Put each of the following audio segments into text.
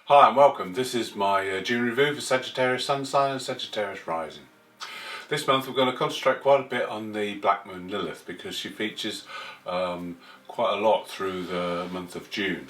Hi and welcome. This is my June review for Sagittarius Sun sign and Sagittarius rising. This month we're going to concentrate quite a bit on the Black Moon Lilith because she features quite a lot through the month of June.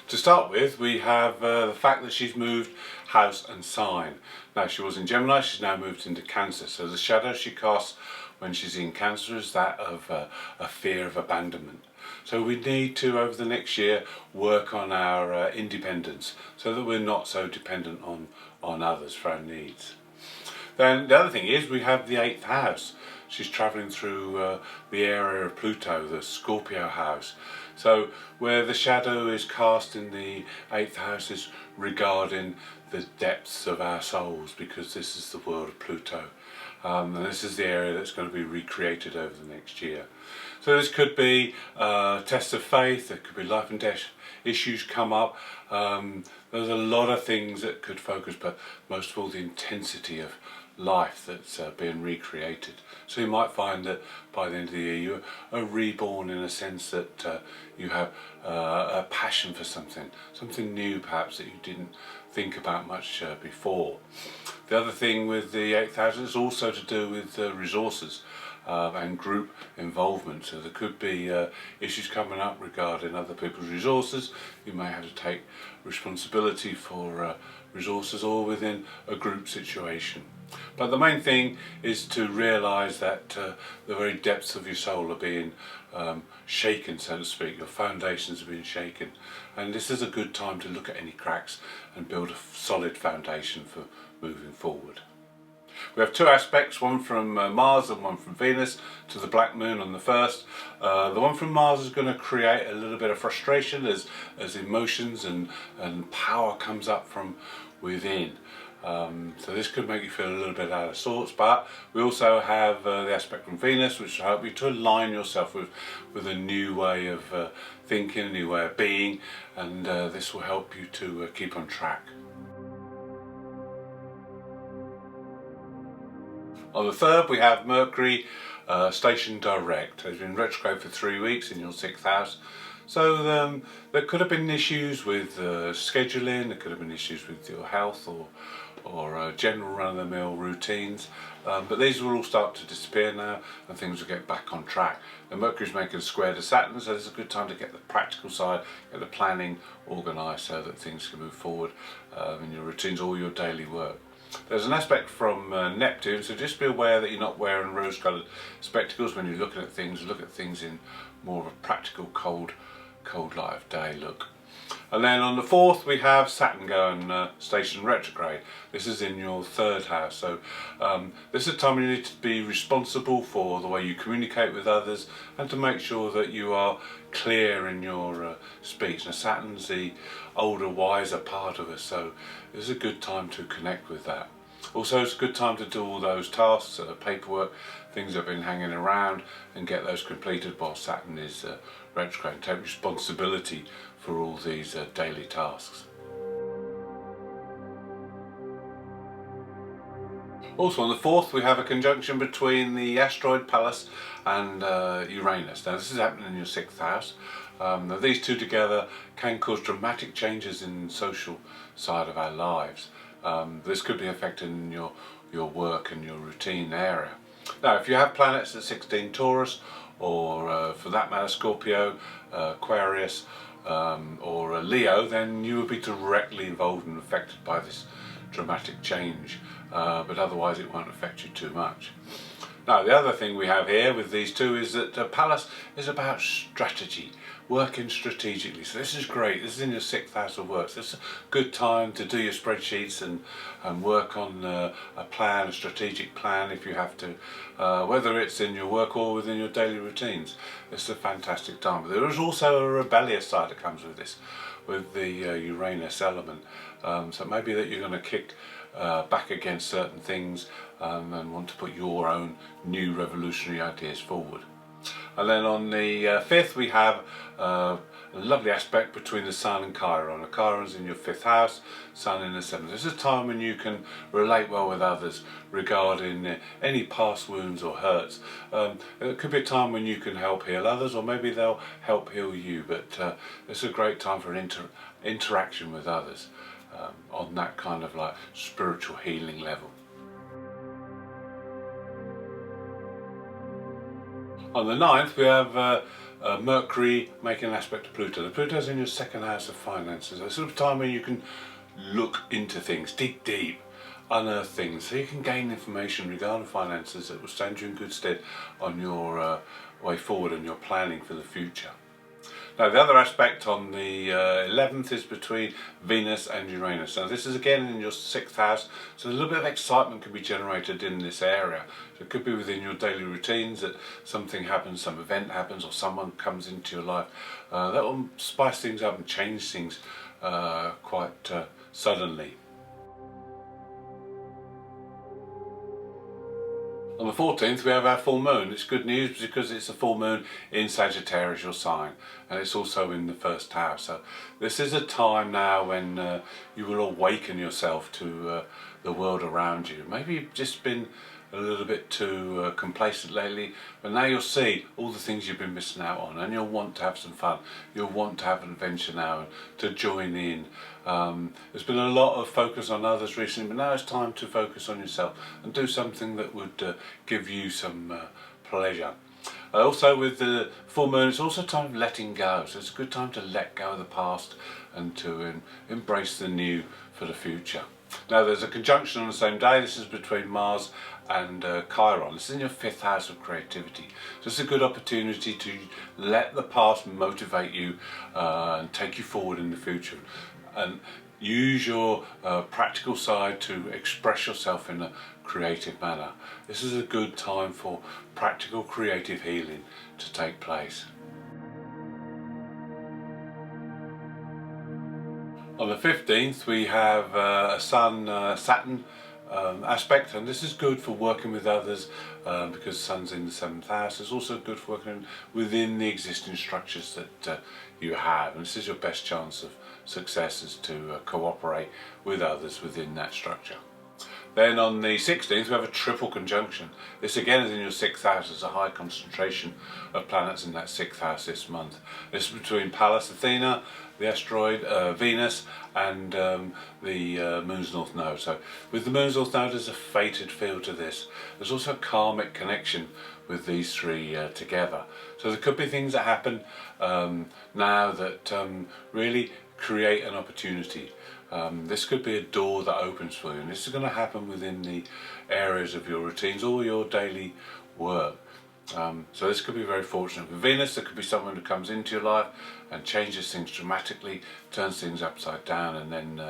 To start with, we have the fact that she's moved house and sign. Now, she was in Gemini, she's now moved into Cancer, so the shadow she casts when she's in Cancer is that of a fear of abandonment. So we need to, over the next year, work on our independence so that we're not so dependent on others for our needs. Then the other thing is we have the 8th house. She's travelling through the area of Pluto, the Scorpio house. So where the shadow is cast in the 8th house is regarding the depths of our souls, because this is the world of Pluto. And this is the area that's going to be recreated over the next year. So this could be tests of faith, there could be life and death issues come up. There's a lot of things that could focus, but most of all the intensity of life that's being recreated. So you might find that by the end of the year you are reborn, in a sense that you have a passion for something new perhaps that you didn't think about much before. The other thing with the 8th house is also to do with resources and group involvement. So there could be issues coming up regarding other people's resources. You may have to take responsibility for resources or within a group situation. But the main thing is to realise that the very depths of your soul are being shaken, so to speak. Your foundations are being shaken, and this is a good time to look at any cracks and build a solid foundation for moving forward. We have two aspects, one from Mars and one from Venus to the Black Moon on the 1st. The one from Mars is going to create a little bit of frustration as emotions and power comes up from within. So this could make you feel a little bit out of sorts, but we also have the aspect from Venus, which will help you to align yourself with a new way of thinking, a new way of being, and this will help you to keep on track. On the 3rd we have Mercury stationed direct. It's been retrograde for 3 weeks in your 6th house. So there could have been issues with scheduling, there could have been issues with your health or general run-of-the-mill routines, but these will all start to disappear now and things will get back on track. And Mercury's making a square to Saturn, so it's a good time to get the practical side, get the planning organised so that things can move forward in your routines or your daily work. There's an aspect from Neptune, so just be aware that you're not wearing rose-coloured spectacles when you're looking at things. Look at things in more of a practical, cold light of day look. And then on the 4th we have Saturn going station retrograde. This is in your 3rd house, so this is a time when you need to be responsible for the way you communicate with others and to make sure that you are clear in your speech. Now, Saturn's the older, wiser part of us, so it's a good time to connect with that. Also, it's a good time to do all those tasks, paperwork, things that have been hanging around, and get those completed while Saturn is retrograde. Take responsibility for all these daily tasks. Also on the 4th we have a conjunction between the asteroid Pallas and Uranus. Now this is happening in your 6th house. Now these two together can cause dramatic changes in the social side of our lives. This could be affecting your work and your routine area. Now if you have planets at 16 Taurus, or for that matter Scorpio, Aquarius, or Leo, then you will be directly involved and affected by this dramatic change, but otherwise it won't affect you too much. Now the other thing we have here with these two is that Pallas is about strategy, working strategically. So this is great. This is in your 6th house of work. So it's a good time to do your spreadsheets and work on a plan, a strategic plan if you have to, whether it's in your work or within your daily routines. It's a fantastic time. But there is also a rebellious side that comes with this, with the Uranus element. So maybe that you're going to kick back against certain things and want to put your own new revolutionary ideas forward. And then on the 5th we have a lovely aspect between the Sun and Chiron. Chiron's in your 5th house, Sun in the 7th. This is a time when you can relate well with others regarding any past wounds or hurts. It could be a time when you can help heal others, or maybe they'll help heal you, but it's a great time for an interaction with others. on that kind of like spiritual healing level. On the 9th we have Mercury making an aspect to Pluto. Pluto's in your second house of finances. It's a sort of time when you can look into things, dig deep, unearth things, so you can gain information regarding finances that will stand you in good stead on your way forward and your planning for the future. Now the other aspect on the 11th is between Venus and Uranus. Now this is again in your 6th house, so a little bit of excitement can be generated in this area. So it could be within your daily routines that something happens, some event happens, or someone comes into your life that will spice things up and change things quite suddenly. On the 14th we have our full moon. It's good news because it's a full moon in Sagittarius, your sign, and it's also in the 1st house. So this is a time now when you will awaken yourself to the world around you. Maybe you've just been a little bit too complacent lately, but now you'll see all the things you've been missing out on, and you'll want to have some fun. You'll want to have an adventure now and to join in. There's been a lot of focus on others recently, but now it's time to focus on yourself and do something that would give you some pleasure. Also with the full moon, it's also time of letting go, so it's a good time to let go of the past and to embrace the new for the future. Now there's a conjunction on the same day. This is between Mars and Chiron. This is in your 5th house of creativity. So it's a good opportunity to let the past motivate you and take you forward in the future. And use your practical side to express yourself in a creative manner. This is a good time for practical creative healing to take place. On the 15th we have a Sun-Saturn aspect, and this is good for working with others because Sun's in the 7th house. It's also good for working within the existing structures that you have, and this is your best chance of success, is to cooperate with others within that structure. Then on the 16th we have a triple conjunction. This again is in your 6th house. There's a high concentration of planets in that 6th house this month. This is between Pallas Athena, the asteroid Venus, and the Moon's North Node. So with the Moon's North Node there's a fated feel to this. There's also a karmic connection with these three together. So there could be things that happen now that really create an opportunity. This could be a door that opens for you, and this is going to happen within the areas of your routines or your daily work. So this could be very fortunate. With Venus, there could be someone who comes into your life and changes things dramatically, turns things upside down, and then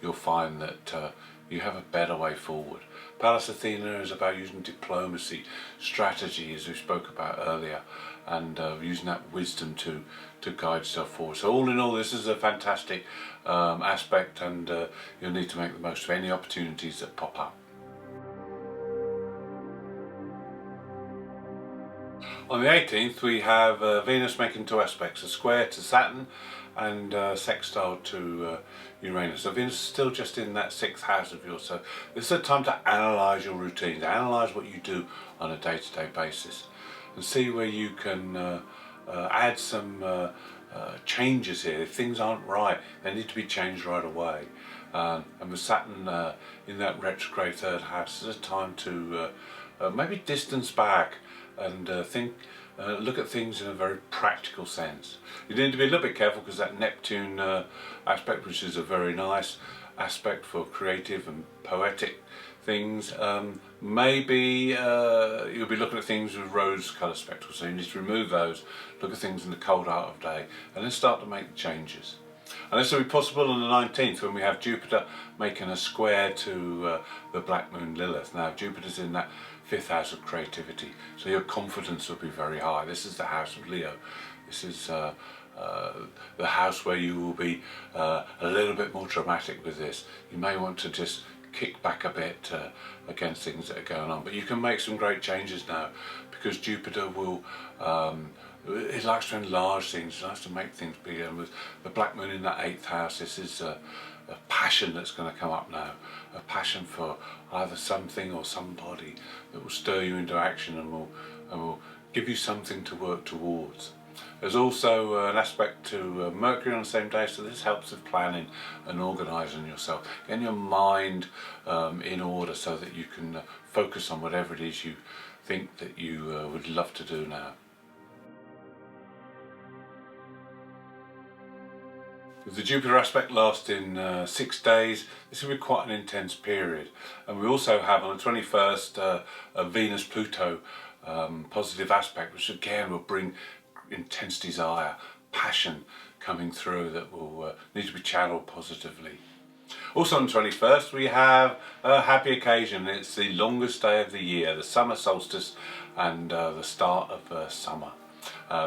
you'll find that you have a better way forward. Pallas Athena is about using diplomacy, strategy, as we spoke about earlier, and using that wisdom to guide yourself forward. So all in all, this is a fantastic aspect, and you'll need to make the most of any opportunities that pop up. On the 18th we have Venus making 2 aspects, a square to Saturn and sextile to Uranus. So Venus is still just in that 6th house of yours, so this is a time to analyse your routines, analyse what you do on a day-to-day basis, and see where you can add some changes here. If things aren't right, they need to be changed right away. And with Saturn in that retrograde 3rd house, it's a time to maybe distance back and look at things in a very practical sense. You need to be a little bit careful because that Neptune aspect, which is a very nice aspect for creative and poetic things, maybe you'll be looking at things with rose-coloured spectacles, so you need to remove those, look at things in the cold art of day, and then start to make the changes. And this will be possible on the 19th when we have Jupiter making a square to the black moon Lilith. Now Jupiter's in that 5th house of creativity, so your confidence will be very high. This is the house of Leo. This is the house where you will be a little bit more dramatic with this. You may want to just kick back a bit against things that are going on, but you can make some great changes now because Jupiter will it likes to enlarge things, it likes to make things bigger, and with the black moon in that 8th house, this is a passion that's going to come up now, a passion for either something or somebody that will stir you into action and will give you something to work towards. There's also an aspect to Mercury on the same day, so this helps with planning and organising yourself, getting your mind in order so that you can focus on whatever it is you think that you would love to do now. With the Jupiter aspect lasting 6 days, this will be quite an intense period. And we also have on the 21st a Venus-Pluto positive aspect, which again will bring intense desire, passion coming through that will need to be channeled positively. Also on the 21st we have a happy occasion. It's the longest day of the year, the summer solstice, and the start of summer.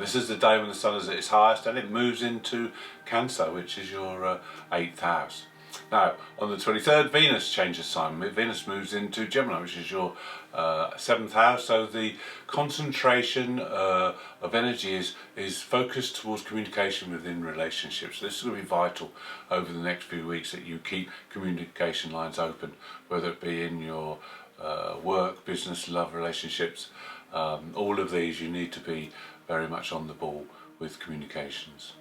This is the day when the sun is at its highest, and it moves into Cancer, which is your 8th house. Now, on the 23rd, Venus changes sign. Venus moves into Gemini, which is your 7th house. So the concentration of energy is focused towards communication within relationships. This is going to be vital over the next few weeks, that you keep communication lines open, whether it be in your work, business, love, relationships. All of these, you need to be very much on the ball with communications.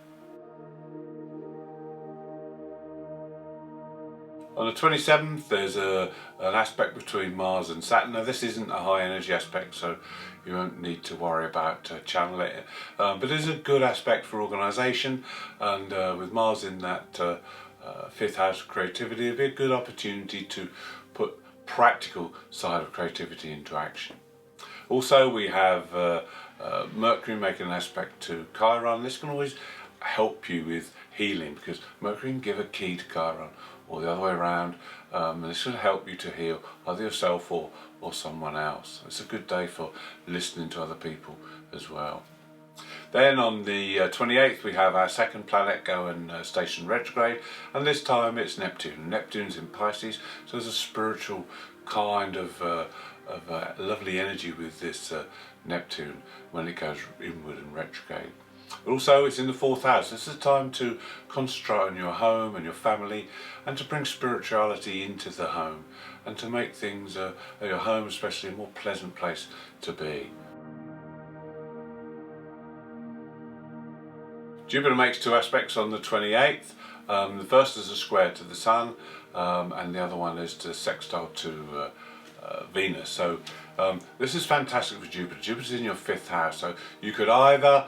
On the 27th there's an aspect between Mars and Saturn. Now this isn't a high energy aspect, so you won't need to worry about channeling it, but it is a good aspect for organisation, and with Mars in that 5th house of creativity, it'd be a good opportunity to put practical side of creativity into action. Also we have Mercury making an aspect to Chiron. This can always help you with healing, because Mercury can give a key to Chiron, or the other way around, and this will help you to heal either yourself or someone else. It's a good day for listening to other people as well. Then on the 28th we have our second planet going station retrograde, and this time it's Neptune. Neptune's in Pisces, so there's a spiritual kind of lovely energy with this Neptune when it goes inward and retrograde. But also it's in the 4th house. This is a time to concentrate on your home and your family, and to bring spirituality into the home, and to make things, your home especially, a more pleasant place to be. Jupiter makes 2 aspects on the 28th. The first is a square to the Sun, and the other one is to sextile to Venus. So this is fantastic for Jupiter. Jupiter's in your 5th house, so you could either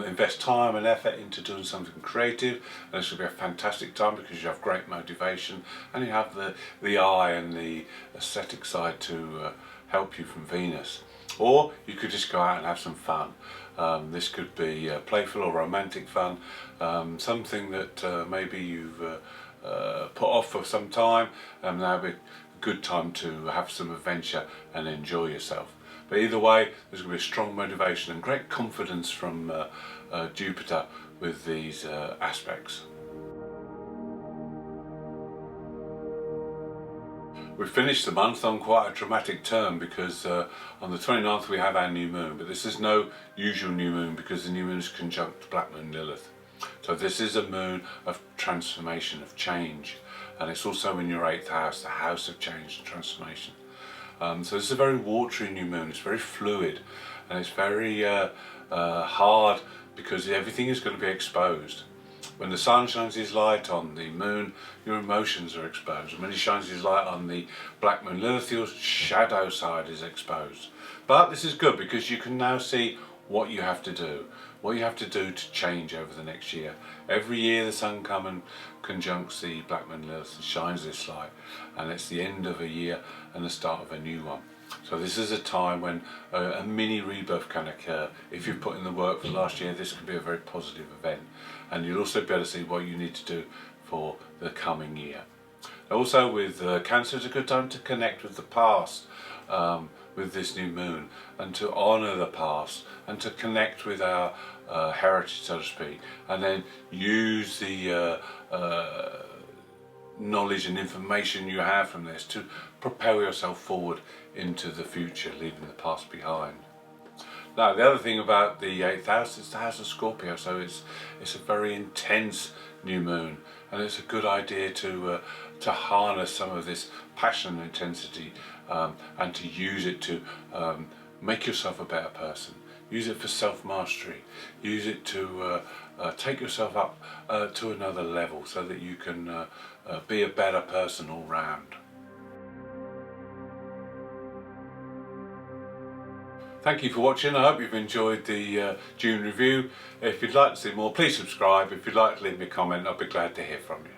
invest time and effort into doing something creative, and this will be a fantastic time because you have great motivation, and you have the eye and the aesthetic side to help you from Venus. Or you could just go out and have some fun. This could be playful or romantic fun, something that maybe you've put off for some time, and now would be a good time to have some adventure and enjoy yourself. But either way, there's going to be a strong motivation and great confidence from Jupiter with these aspects. We finished the month on quite a dramatic term, because on the 29th we have our new moon, but this is no usual new moon because the new moon is conjunct Black Moon Lilith. So this is a moon of transformation, of change, and it's also in your 8th house, the house of change and transformation. So this is a very watery new moon. It's very fluid, and it's very hard because everything is going to be exposed. When the sun shines his light on the moon, your emotions are exposed, and when he shines his light on the Black Moon Lilith, your shadow side is exposed. But this is good because you can now see what you have to do, to change over the next year. Every year the sun comes and conjuncts the Black Moon Lilith and shines this light, and it's the end of a year and the start of a new one. So this is a time when a mini rebirth can occur. If you've put in the work for last year, this can be a very positive event, and you'll also be able to see what you need to do for the coming year. Also with Cancer, it's a good time to connect with the past, with this new moon, and to honour the past, and to connect with our heritage, so to speak, and then use the knowledge and information you have from this to propel yourself forward into the future, leaving the past behind. Now, the other thing about the 8th house is the house of Scorpio, so it's a very intense new moon, and it's a good idea to harness some of this passion and intensity, and to use it to make yourself a better person, Use it for self-mastery. Use it to take yourself up to another level so that you can be a better person all round. Thank you for watching. I hope you've enjoyed the June review. If you'd like to see more, please subscribe. If you'd like to leave me a comment, I'll be glad to hear from you.